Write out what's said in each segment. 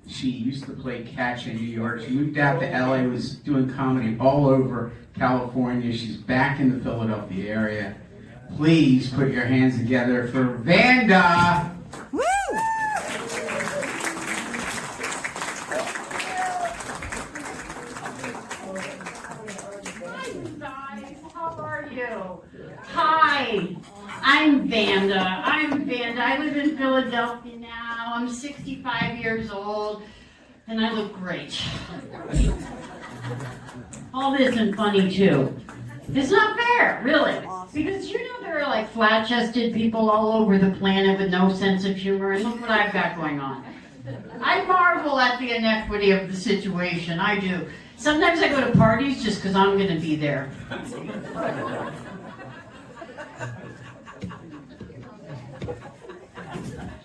She used to play catch in New York. She moved out to LA, was doing comedy all over California. She's back in the Philadelphia area. Please put your hands together for Vanda. Woo! Hi, you guys. How are you? Hi, I'm Vanda. I live in Philadelphia now. I'm 65 years old, and I look great. All this isn't funny, too. It's not fair, really. Because you know there are like flat-chested people all over the planet with no sense of humor, and look what I've got going on. I marvel at the inequity of the situation, I do. Sometimes I go to parties just because I'm going to be there.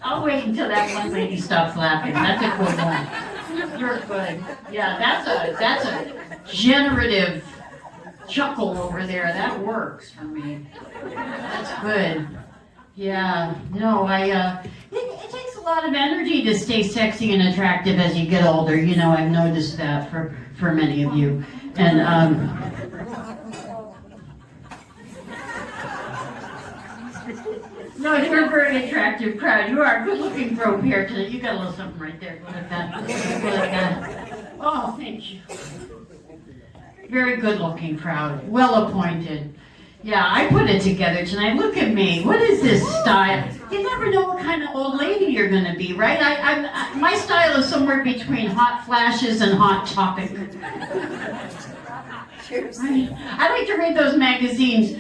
I'll wait until that one lady stops laughing. That's a good one. You're good. Yeah, that's a generative chuckle over there. That works for me. That's good. Yeah. No, it takes a lot of energy to stay sexy and attractive as you get older. You know, I've noticed that for many of you. And no, you're a very attractive crowd. You are a good-looking group here tonight. You got a little something right there. Go like that. Go like that. Oh, thank you. Very good-looking crowd. Well-appointed. Yeah, I put it together tonight. Look at me. What is this style? You never know what kind of old lady you're going to be, right? My style is somewhere between hot flashes and hot topic. I like to read those magazines.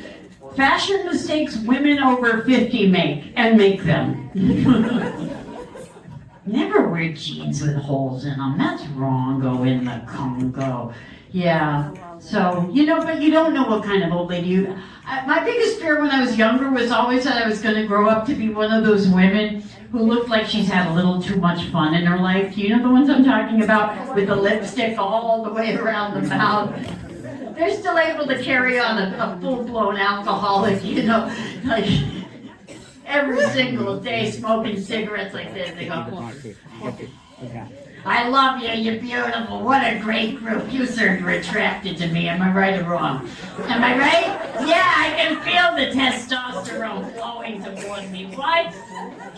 Fashion mistakes women over 50 make them. Never wear jeans with holes in them. That's wrong. Go in the Congo. Yeah. So, you know, but you don't know what kind of old lady you... My biggest fear when I was younger was always that I was going to grow up to be one of those women who looked like she's had a little too much fun in her life. Do you know the ones I'm talking about? With the lipstick all the way around the mouth. They're still able to carry on a full-blown alcoholic, you know, like every single day smoking cigarettes like this. They go, I love you, you're beautiful, what a great group. You certainly were attracted to me, am I right or wrong? Am I right? Yeah, I can feel the testosterone flowing toward me. What?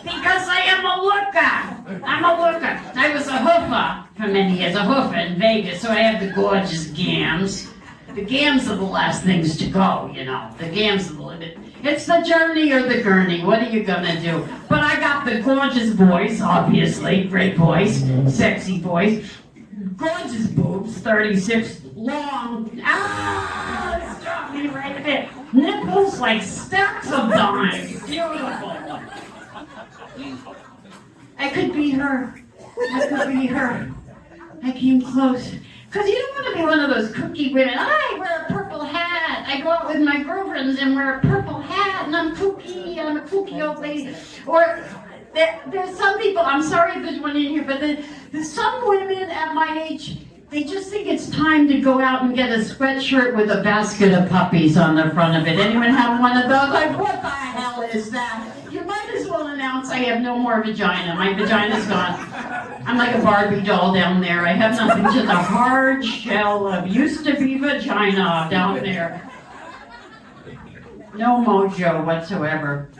Because I am a looker. I'm a looker. I was a hoofer for many years, a hoofer in Vegas, so I have the gorgeous gams. The gams are the last things to go, you know. The gams are it's the journey or the gurney. What are you gonna do? But I got the gorgeous voice, obviously. Great voice. Sexy voice. Gorgeous boobs, 36. Long. Ah! Stop me right there. Nipples like stacks of dimes. Beautiful. I could be her. I could be her. I came close. Because you don't want to be one of those kooky women. I wear a purple hat. I go out with my girlfriends and wear a purple hat and I'm kooky. I'm a kooky old lady. Or there's some people, I'm sorry if there's one in here, but there's some women at my age, they just think it's time to go out and get a sweatshirt with a basket of puppies on the front of it. Anyone have one of those? Like, what the hell is that? You might as well announce I have no more vagina. My vagina's gone. I'm like a Barbie doll down there. I have nothing, just a hard shell of used to be vagina down there. No mojo whatsoever.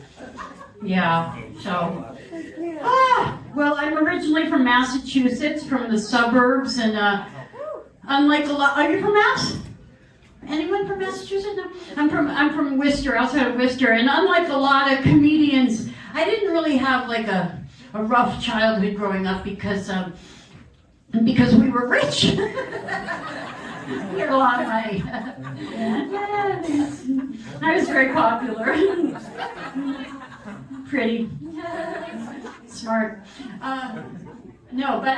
Yeah, so. Well, I'm originally from Massachusetts, from the suburbs, and unlike a lot, are you from Mass? Anyone from Massachusetts? No? I'm from Worcester, outside of Worcester, and unlike a lot of comedians, I didn't really have like a rough childhood growing up because we were rich. We had a lot of money. I was very popular. Pretty. Smart. No, but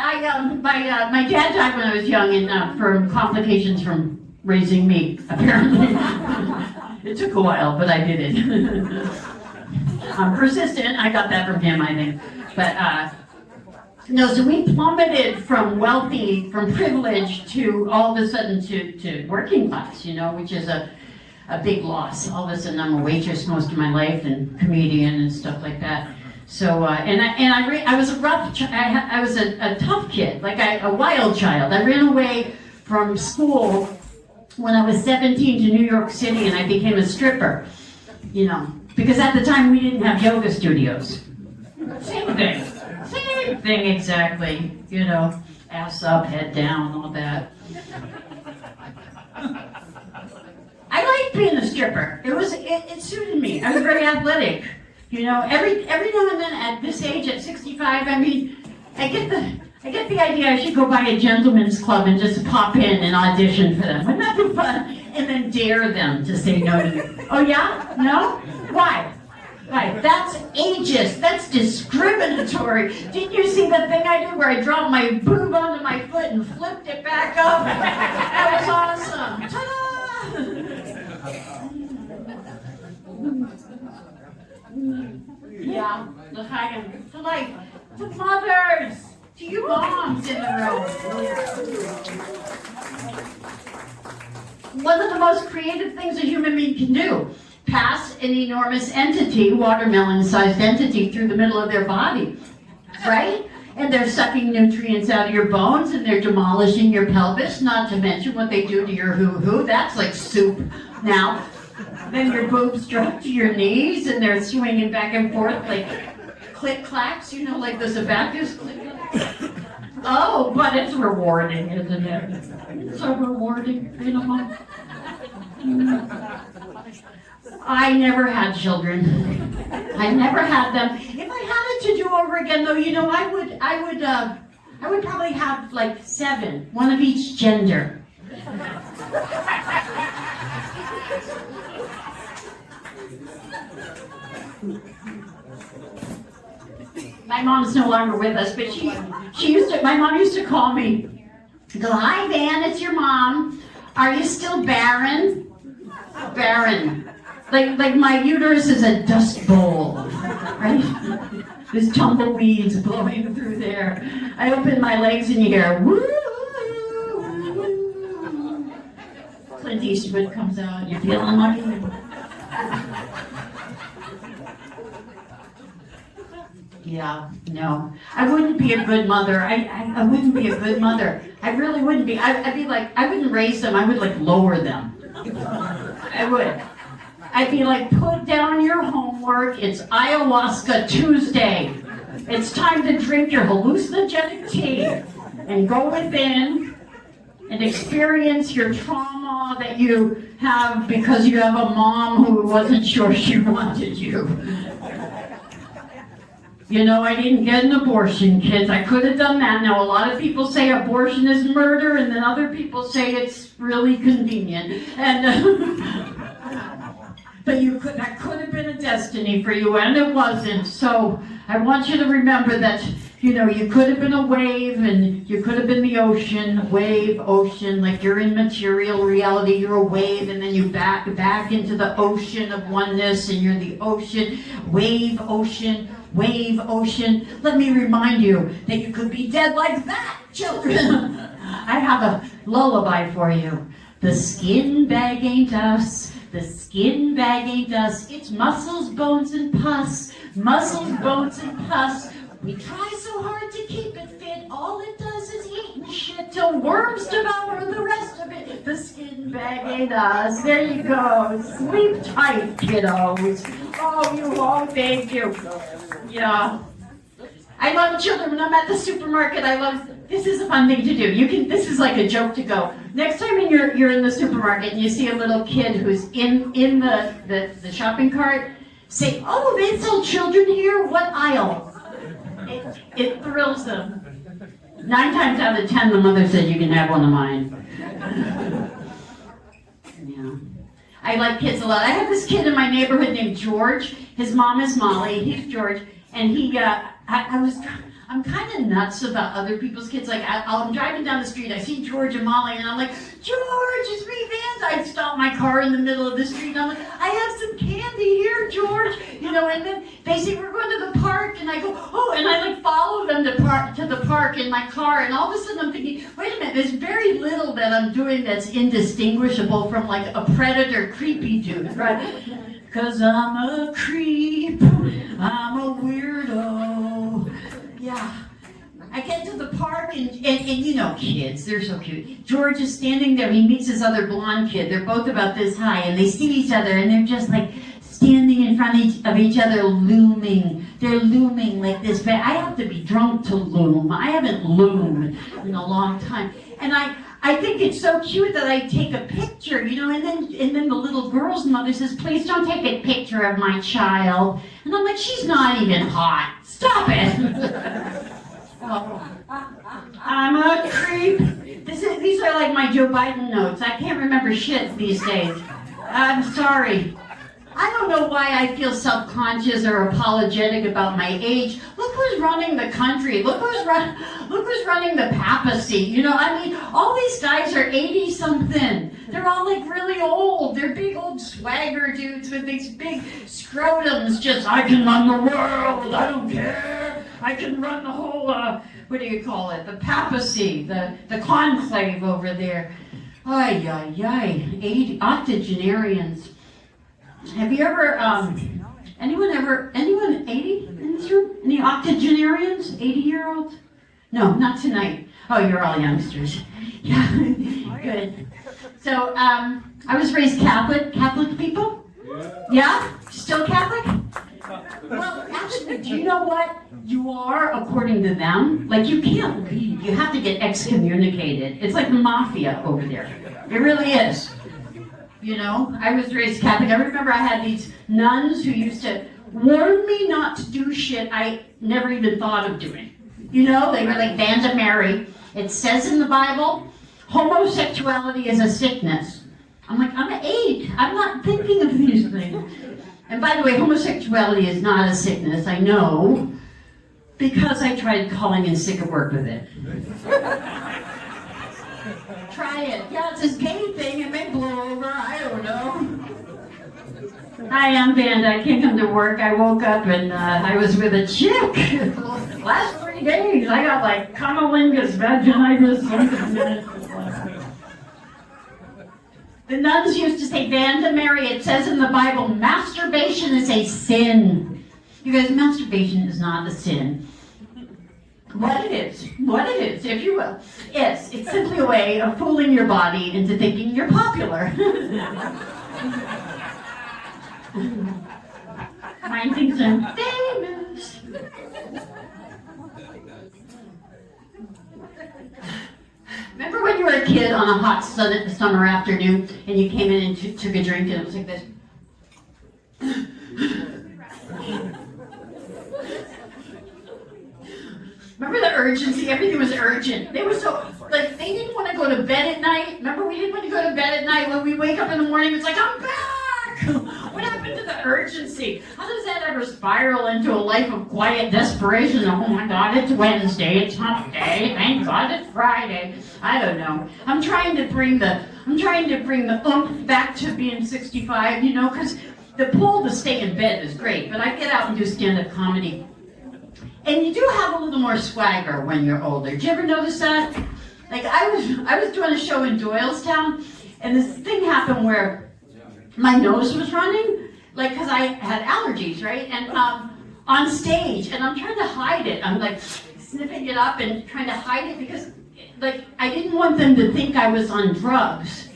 my dad died when I was young and from complications from raising me, apparently. It took a while, but I did it. I'm persistent. I got that from him, I think. But, no, so we plummeted from privilege to all of a sudden to working class, you know, which is a big loss. All of a sudden I'm a waitress most of my life and comedian and stuff like that. So, I was a I was a tough kid, like a wild child. I ran away from school when I was 17 to New York City, and I became a stripper, because at the time we didn't have yoga studios. Same thing exactly, ass up, head down, all that. I liked being a stripper. It suited me. I was very athletic. Every now and then at this age, at 65, I get the idea I should go buy a gentleman's club and just pop in and audition for them. Wouldn't that be fun? And then dare them to say no to me. Oh yeah? No? Why? Right, that's ageist, that's discriminatory. Didn't you see the thing I did where I dropped my boob onto my foot and flipped it back up? That was awesome. Ta-da! Yeah, the Chaim, to life, to mothers, to you moms in the room. One of the most creative things a human being can do, pass an enormous entity, watermelon-sized entity, through the middle of their body, right? And they're sucking nutrients out of your bones, and they're demolishing your pelvis, not to mention what they do to your hoo-hoo. That's like soup now. Then your boobs drop to your knees, and they're swinging back and forth like click-clacks, like those abacus click-clacks. Oh, but it's rewarding, isn't it? It's so rewarding, Mom. I never had children. I never had them. If I had it to do over again, though, I would probably have like 7, one of each gender. My mom's no longer with us, but my mom used to call me, go, hi Van, it's your mom. Are you still barren? Barren. Like my uterus is a dust bowl, right? There's tumbleweeds blowing through there. I open my legs and you hear, woo, woo. Clint Eastwood comes out, you're feeling lucky? Yeah, no. I wouldn't be a good mother. I wouldn't be a good mother. I really wouldn't be. I'd be like, I wouldn't raise them. I would like lower them. I would. I'd be like, put down your homework. It's ayahuasca Tuesday. It's time to drink your hallucinogenic tea and go within and experience your trauma that you have because you have a mom who wasn't sure she wanted you. I didn't get an abortion, kids. I could have done that. Now, a lot of people say abortion is murder, and then other people say it's really convenient. And but that could have been a destiny for you, and it wasn't. So I want you to remember that, you could have been a wave, and you could have been the ocean, wave, ocean, like you're in material reality, you're a wave, and then you back into the ocean of oneness, and you're the ocean, wave, ocean. Wave, ocean. Let me remind you that you could be dead like that, children. I have a lullaby for you. The skin bag ain't us. The skin bag ain't us. It's muscles, bones, and pus. Muscles, bones, and pus. We try so hard to keep it fit. All it does is eat and shit till worms devour the rest of it. The skin bag ain't us. There you go. Sleep tight, kiddos. Oh, thank you. Yeah. I love children. When I'm at the supermarket, this is a fun thing to do. This is like a joke to go. Next time you're in the supermarket and you see a little kid who's in the shopping cart, say, oh, they sell children here? What aisle? It thrills them. 9 times out of 10, the mother said, you can have one of mine. Yeah. I like kids a lot. I have this kid in my neighborhood named George. His mom is Molly. He's George. And I'm kind of nuts about other people's kids. Like, I'm driving down the street, I see George and Molly, and I'm like, George, it's me, Vanda. I stop my car in the middle of the street, and I'm like, I have some candy here, George. And then they say, we're going to the park, and I go, oh, and I like follow them to the park in my car, and all of a sudden I'm thinking, wait a minute, there's very little that I'm doing that's indistinguishable from like a predator creepy dude, right? 'cause I'm a creep, I'm a weirdo. Yeah. I get to the park and you know kids, they're so cute. George is standing there, he meets this other blonde kid. They're both about this high and they see each other and they're just like standing in front of each other looming. They're looming like this. But I have to be drunk to loom. I haven't loomed in a long time. And I think it's so cute that I take a picture, you know, and then the little girl's mother says, please don't take a picture of my child. And I'm like, she's not even hot. Stop it. Oh, I'm a creep. These are like my Joe Biden notes. I can't remember shit these days. I'm sorry. I don't know why I feel self-conscious or apologetic about my age. Look who's running the country. Look who's running the papacy. You know, I mean, all these guys are 80-something. They're all like really old. They're big old swagger dudes with these big scrotums. Just, I can run the world. I don't care. I can run the whole, what do you call it? The papacy, the conclave over there. Ay, ay, ay. Octogenarians. Have you ever, anyone 80 in this room? Any octogenarians? 80-year-olds? No, not tonight. Oh, you're all youngsters. Yeah, good. So, I was raised Catholic. Catholic people? Yeah? Still Catholic? Well, actually, do you know what? You are, according to them. Like, you can't leave. You have to get excommunicated. It's like the mafia over there. It really is. You know, I was raised Catholic. I remember I had these nuns who used to warn me not to do shit I never even thought of doing. You know, they were like Vanda Mary. It says in the Bible, homosexuality is a sickness. I'm like, I'm 8. I'm not thinking of these things. And by the way, homosexuality is not a sickness, I know, because I tried calling in sick of work with it. Try it. Yeah, it's this gay thing. It may blow over. I don't know. Hi, I'm Vanda. I can't come to work. I woke up and I was with a chick. Last 3 days, I got like cunnilingus, vaginitis, something. The nuns used to say, Vanda Mary, it says in the Bible, masturbation is a sin. You guys, masturbation is not a sin. What it is, if you will, it's simply a way of fooling your body into thinking you're popular. Mine thinks I'm famous. Remember when you were a kid on a hot summer afternoon and you came in and took a drink and it was like this? Remember the urgency? Everything was urgent. They were so, like, they didn't want to go to bed at night. Remember, we didn't want to go to bed at night. When we wake up in the morning, it's like, I'm back! What happened to the urgency? How does that ever spiral into a life of quiet desperation? Oh my God, it's Wednesday, it's hump day, thank God it's Friday. I don't know. I'm trying to bring the oomph back to being 65, you know, because the pull to stay in bed is great, but I get out and do stand-up comedy. And you do have a little more swagger when you're older. Did you ever notice that? Like, I was doing a show in Doylestown, and this thing happened where my nose was running, like, because I had allergies, right? And on stage, and I'm trying to hide it. I'm like sniffing it up and trying to hide it because, like, I didn't want them to think I was on drugs.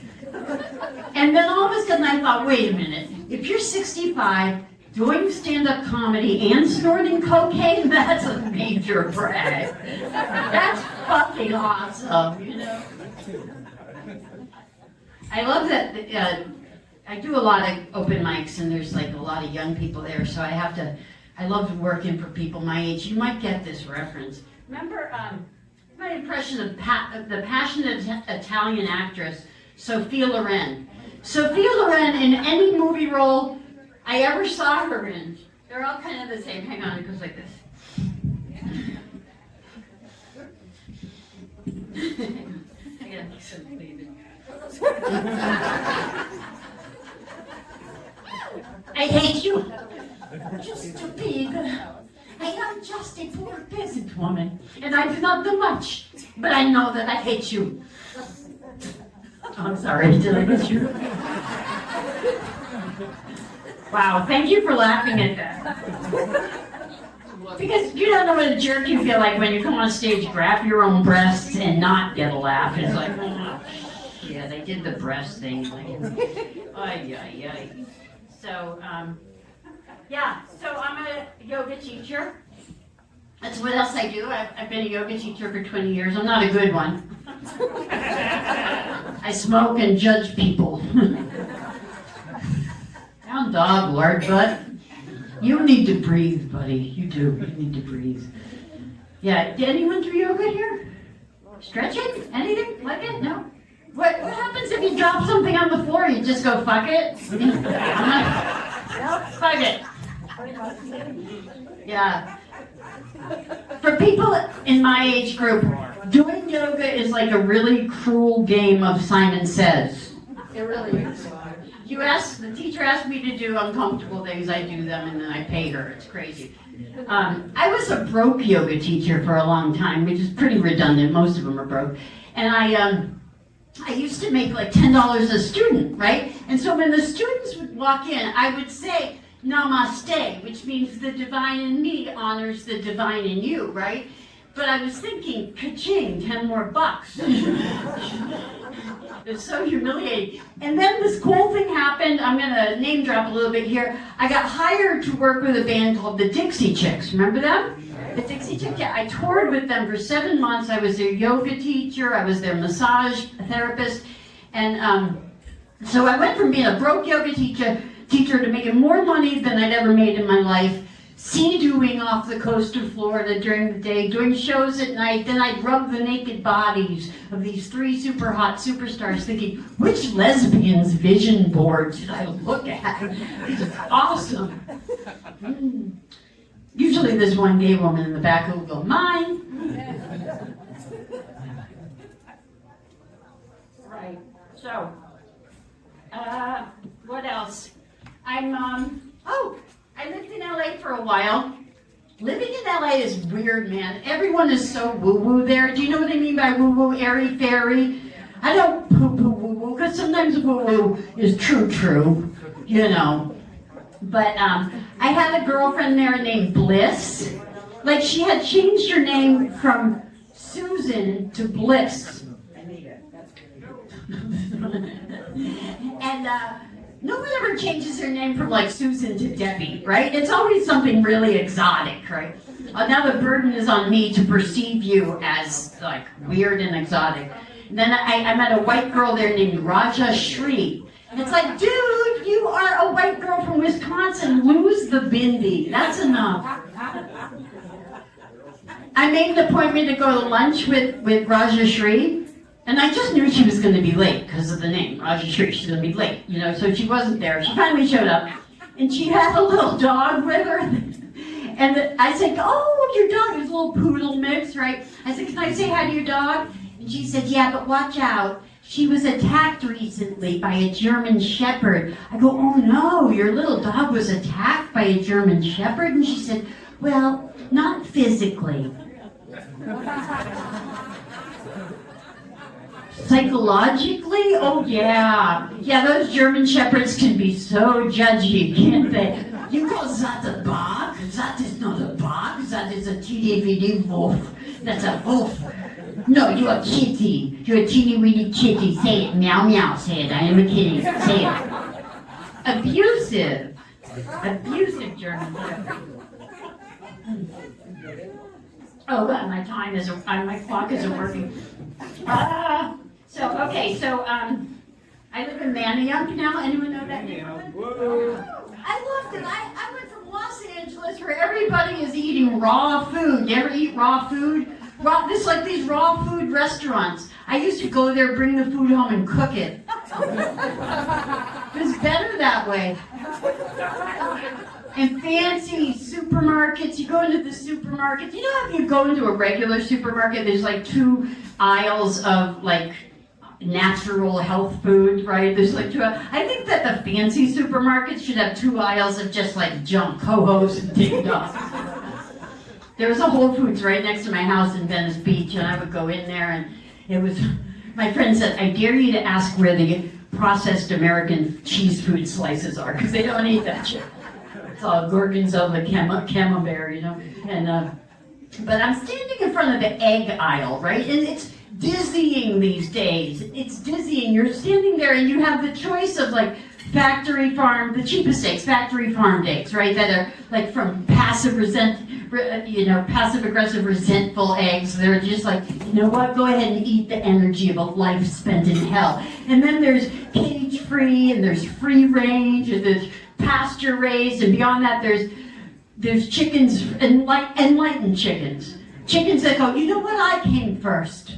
And then all of a sudden I thought, wait a minute, if you're 65, doing stand-up comedy and snorting cocaine, that's a major brag. That's fucking awesome, you know? I love that I do a lot of open mics and there's like a lot of young people there, so I love working for people my age. You might get this reference. Remember my impression of the passionate Italian actress, Sophia Loren. Sophia Loren, in any movie role I ever saw her in, they're all kind of the same. Hang on, it goes like this. I gotta make some cleavage. I hate you. Just a pig. I am just a poor peasant woman, and I do not do much, but I know that I hate you. Oh, I'm sorry, did I hit you? Wow, thank you for laughing at that. Because you don't know what a jerk you feel like when you come on stage, grab your own breasts, and not get a laugh. It's like, oh, yeah, they did the breast thing. Like, ay, ay, ay. So, yeah, so I'm a yoga teacher. That's what else I do. I've been a yoga teacher for 20 years. I'm not a good one. I smoke and judge people. Down dog, large butt. You need to breathe, buddy. You do. You need to breathe. Yeah, did anyone do yoga here? Stretching? Anything like it? No? What happens if you drop something on the floor? You just go, fuck it? Fuck it. Yeah. For people in my age group, doing yoga is like a really cruel game of Simon Says. It really is. The teacher asked me to do uncomfortable things, I do them, and then I pay her. It's crazy. I was a broke yoga teacher for a long time, which is pretty redundant. Most of them are broke. And I used to make like $10 a student, right? And so when the students would walk in, I would say, Namaste, which means the divine in me honors the divine in you, right? But I was thinking, ka-ching, 10 more bucks. It's so humiliating. And then this cool thing happened. I'm going to name drop a little bit here. I got hired to work with a band called the Dixie Chicks. Remember them? The Dixie Chicks? Yeah, I toured with them for 7 months. I was their yoga teacher. I was their massage therapist. And so I went from being a broke yoga teacher to making more money than I'd ever made in my life, sea-dooing off the coast of Florida during the day, doing shows at night. Then I'd rub the naked bodies of these 3 super hot superstars thinking, which lesbian's vision board should I look at? This is awesome. Usually there's one gay woman in the back who will go, mine. Right, so, what else? I lived in LA for a while. Living in LA is weird, man. Everyone is so woo-woo there. Do you know what I mean by woo-woo, airy-fairy? I don't poo-poo woo-woo, because sometimes woo-woo is true, you know. But I had a girlfriend there named Bliss. Like, she had changed her name from Susan to Bliss. I need it. And no one ever changes their name from like Susan to Debbie, right? It's always something really exotic, right? Now the burden is on me to perceive you as like weird and exotic. And then I met a white girl there named Raja Shri. And it's like, dude, you are a white girl from Wisconsin. Lose the bindi. That's enough. I made an appointment to go to lunch with Raja Shri. And I just knew she was going to be late because of the name. Raja Shri, she's going to be late, you know, so she wasn't there. She finally showed up, and she had a little dog with her. And I said, oh, your dog is a little poodle mix, right? I said, can I say hi to your dog? And she said, yeah, but watch out. She was attacked recently by a German Shepherd. I go, oh no, your little dog was attacked by a German Shepherd? And she said, well, not physically. Psychologically? Oh yeah. Yeah, those German Shepherds can be so judgy, can't they? You call that a bug? That is not a bug. That is a teeny-weeny wolf. That's a wolf. No, you're a kitty. You're a teeny-weeny kitty. Say it. Meow meow. Say it. I am a kitty. Say it. Abusive. Abusive German Shepherd. Oh, my time is, my clock isn't working. So I live in Manayunk now. Anyone know that neighborhood? I loved it. I went from Los Angeles where everybody is eating raw food. You ever eat raw food? This like these raw food restaurants. I used to go there, bring the food home, and cook it. It was better that way. And fancy supermarkets. You go into the supermarkets. You know how if you go into a regular supermarket, there's like 2 aisles of like natural health food, right? There's like 2. I think that the fancy supermarkets should have 2 aisles of just like junk, Ho-Hos and Ding Dongs. There was a Whole Foods right next to my house in Venice Beach, and I would go in there, and it was, my friend said, I dare you to ask where the processed American cheese food slices are, because they don't eat that shit. It's all gorgonzola, camembert, you know. And but I'm standing in front of the egg aisle, right? And it's dizzying these days. It's dizzying. You're standing there and you have the choice of like factory farm, the cheapest eggs, factory farmed eggs, right? That are like from passive aggressive resentful eggs. They're just like, you know what? Go ahead and eat the energy of a life spent in hell. And then there's cage free, and there's free range, and there's pasture raised, and beyond that there's chickens, enlightened chickens. Chickens that go, you know what? I came first.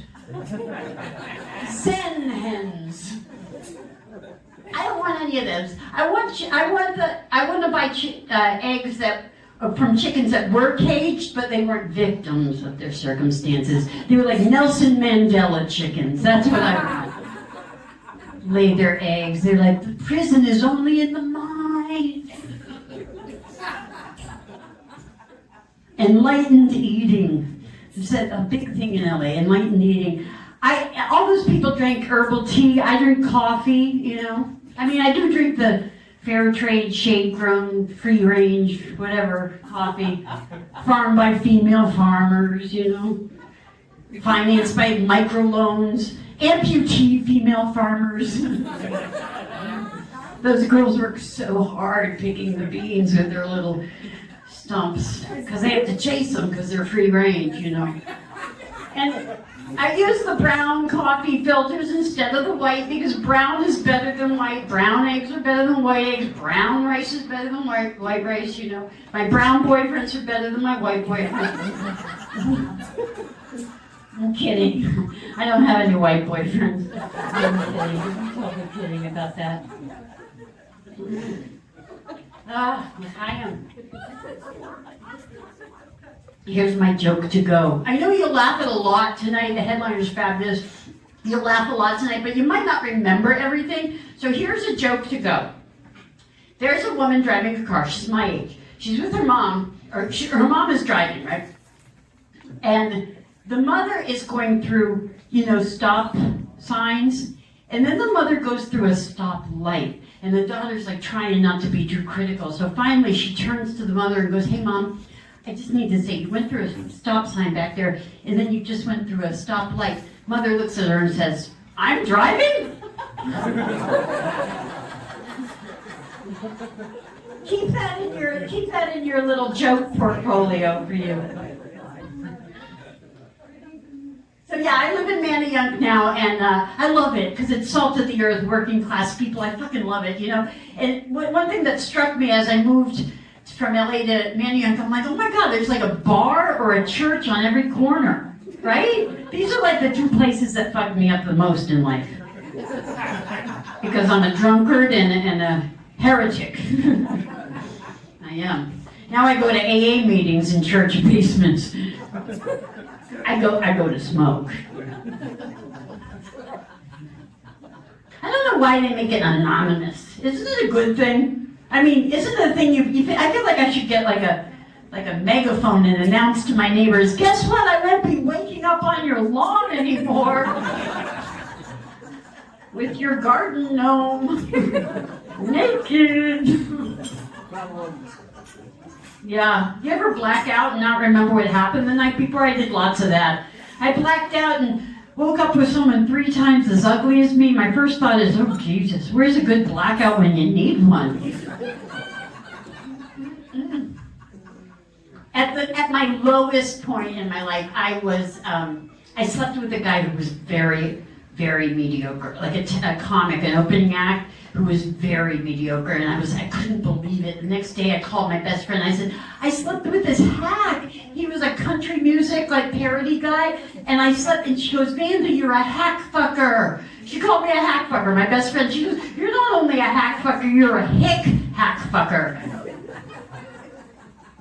Zen hens. I don't want any of those. I want to buy eggs that from chickens that were caged, but they weren't victims of their circumstances. They were like Nelson Mandela chickens. That's what I want. Lay their eggs. They're like, the prison is only in the mind. Enlightened eating. It's a big thing in LA, enlightened eating. All those people drank herbal tea. I drink coffee, you know. I mean, I do drink the fair trade, shade grown, free range, whatever, coffee, farmed by female farmers, you know, financed by microloans, amputee female farmers. Those girls work so hard picking the beans with their little stumps, because they have to chase them because they're free range, you know. And I use the brown coffee filters instead of the white because brown is better than white. Brown eggs are better than white eggs. Brown rice is better than white rice, you know. My brown boyfriends are better than my white boyfriends. I'm kidding. I don't have any white boyfriends. I'm totally kidding about that. I am. Here's my joke to go. I know you'll laugh at a lot tonight. The headliner's fabulous. You'll laugh a lot tonight, but you might not remember everything. So here's a joke to go. There's a woman driving a car. She's my age. She's with her mom, or her mom is driving, right? And the mother is going through, you know, stop signs. And then the mother goes through a stop light. And the daughter's like trying not to be too critical. So finally she turns to the mother and goes, hey, Mom, I just need to say, you went through a stop sign back there, and then you just went through a stop light. Mother looks at her and says, I'm driving? Keep that in your little joke portfolio for you. So yeah, I live in Manayunk now, and I love it because it's salt of the earth, working class people. I fucking love it, you know. And one thing that struck me as I moved from LA to Manayunk, I'm like, oh my God, there's like a bar or a church on every corner, right? These are like the two places that fucked me up the most in life. Because I'm a drunkard and a heretic. I am. Now I go to AA meetings in church basements. I go to smoke. I don't know why they make it anonymous. Isn't it a good thing? I mean, isn't it a thing I feel like I should get like a megaphone and announce to my neighbors, guess what? I won't be waking up on your lawn anymore with your garden gnome naked. Yeah. You ever black out and not remember what happened the night before? I did lots of that. I blacked out and woke up with someone 3 times as ugly as me. My first thought is, oh Jesus, where's a good blackout when you need one? At my lowest point in my life, I slept with a guy who was very, very mediocre, like a comic, an opening act who was very mediocre, and I couldn't believe it. The next day I called my best friend, I said, I slept with this hack. He was a country music, like parody guy, and she goes, Vanda, you're a hack fucker. She called me a hack fucker, my best friend. She goes, you're not only a hack fucker, you're a hick hack fucker.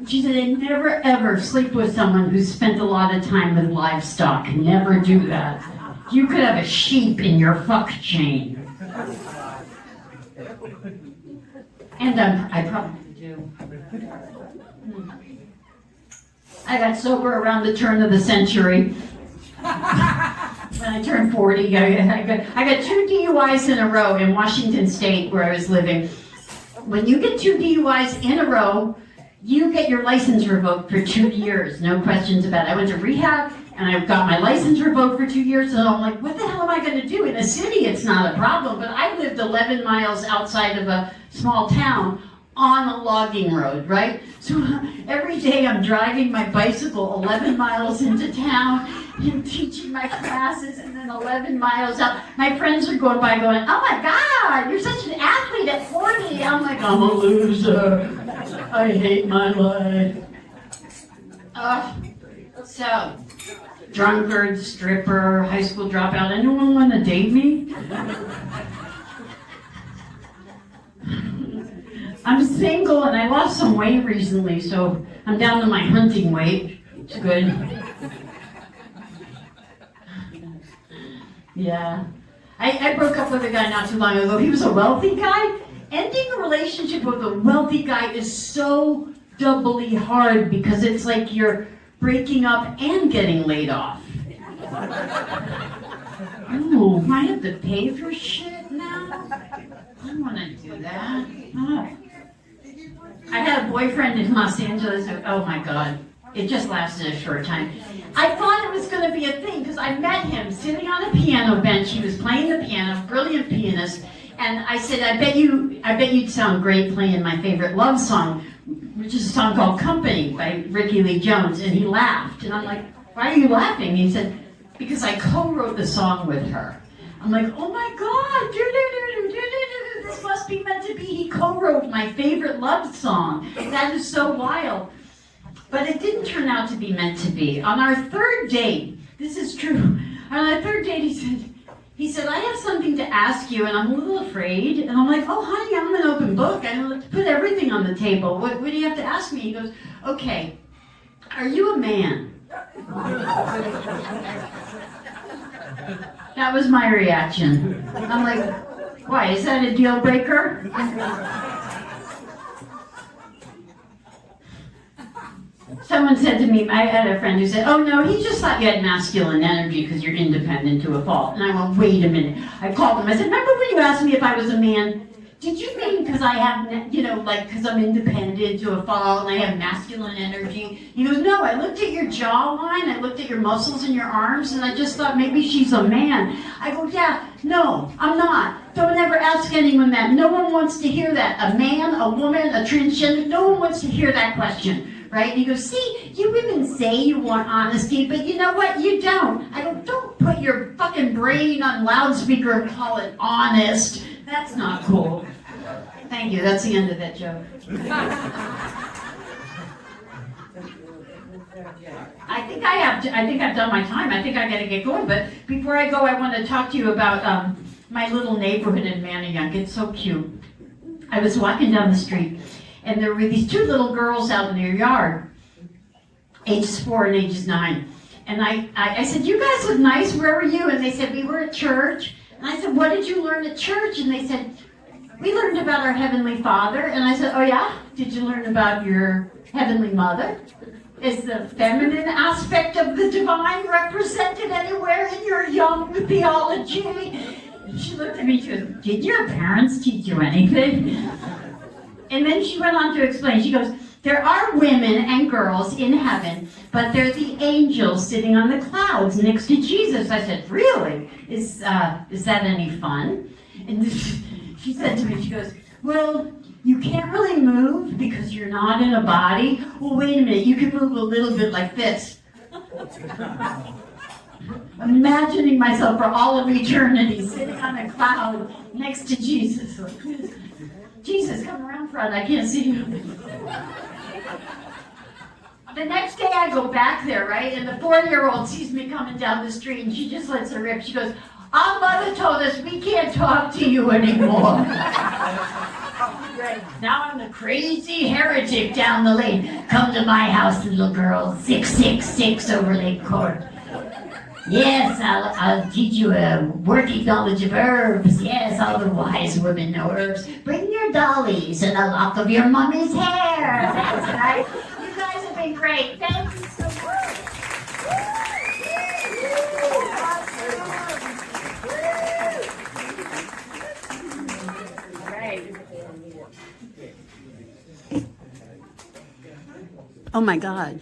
She said, I never ever sleep with someone who's spent a lot of time with livestock. Never do that. You could have a sheep in your fuck chain. And I probably do. I got sober around the turn of the century. When I turned 40. I got 2 DUIs in a row in Washington State where I was living. When you get 2 DUIs in a row, you get your license revoked for 2 years, no questions about it. I went to rehab and I got my license revoked for 2 years, and I'm like, what the hell am I going to do? In a city, it's not a problem, but I lived 11 miles outside of a small town on a logging road, right? So every day I'm driving my bicycle 11 miles into town and teaching my classes, and then 11 miles out. My friends are going by going, oh my God, you're such an athlete at 40. I'm like, I'm a loser. I hate my life. So, drunkard, stripper, high school dropout. Anyone want to date me? I'm single and I lost some weight recently, so I'm down to my hunting weight. It's good. Yeah. I broke up with a guy not too long ago. He was a wealthy guy. Ending a relationship with a wealthy guy is so doubly hard because it's like you're breaking up and getting laid off. Oh, I have to pay for shit now? I don't want to do that. Oh. I had a boyfriend in Los Angeles. Oh my God. It just lasted a short time. I thought it was going to be a thing because I met him sitting on a piano bench. He was playing the piano, brilliant pianist. And I said, I bet you'd sound great playing my favorite love song, which is a song called Company by Ricky Lee Jones. And he laughed. And I'm like, why are you laughing? He said, because I co-wrote the song with her. I'm like, oh my God, this must be meant to be. He co-wrote my favorite love song. That is so wild. But it didn't turn out to be meant to be. On our 3rd date, this is true. On our 3rd date, he said, I have something to ask you, and I'm a little afraid. And I'm like, oh, honey, I'm an open book. I like to put everything on the table. What do you have to ask me? He goes, okay, are you a man? That was my reaction. I'm like, why, is that a deal breaker? Someone said to me, I had a friend who said, oh no, he just thought you had masculine energy because you're independent to a fault. And I went, wait a minute. I called him. I said, remember when you asked me if I was a man? Did you mean because I have, because I'm independent to a fault and I have masculine energy? He goes, no, I looked at your jawline, I looked at your muscles in your arms, and I just thought maybe she's a man. I go, yeah, no, I'm not. Don't ever ask anyone that. No one wants to hear that. A man, a woman, a transgender, no one wants to hear that question. Right? He goes, see, you women say you want honesty, but you know what? You don't. I go, don't put your fucking brain on loudspeaker and call it honest. That's not cool. Thank you. That's the end of that joke. I think I've done my time. I think I got to get going. But before I go, I want to talk to you about my little neighborhood in Manayunk. It's so cute. I was walking down the street, and there were these 2 little girls out in their yard, ages 4 and ages 9. And I said, you guys look nice, where were you? And they said, we were at church. And I said, what did you learn at church? And they said, we learned about our Heavenly Father. And I said, oh yeah? Did you learn about your Heavenly Mother? Is the feminine aspect of the divine represented anywhere in your young theology? And she looked at me, she goes, did your parents teach you anything? And then she went on to explain, she goes, there are women and girls in heaven, but they're the angels sitting on the clouds next to Jesus. I said, really? Is that any fun? And she said to me, she goes, well, you can't really move because you're not in a body. Well, wait a minute, you can move a little bit like this. Imagining myself for all of eternity sitting on a cloud next to Jesus. Jesus, come around front, I can't see you. The next day I go back there, right? And the 4-year-old sees me coming down the street and she just lets her rip. She goes, our mother told us we can't talk to you anymore. Right. Now I'm the crazy heretic down the lane. Come to my house, little girl, 666 over Lake Court. Yes, I'll teach you a working knowledge of herbs. Yes, all the wise women know herbs. Bring your dollies and a lock of your mommy's hair. That's right. You guys have been great. Thank you so much. Oh my God.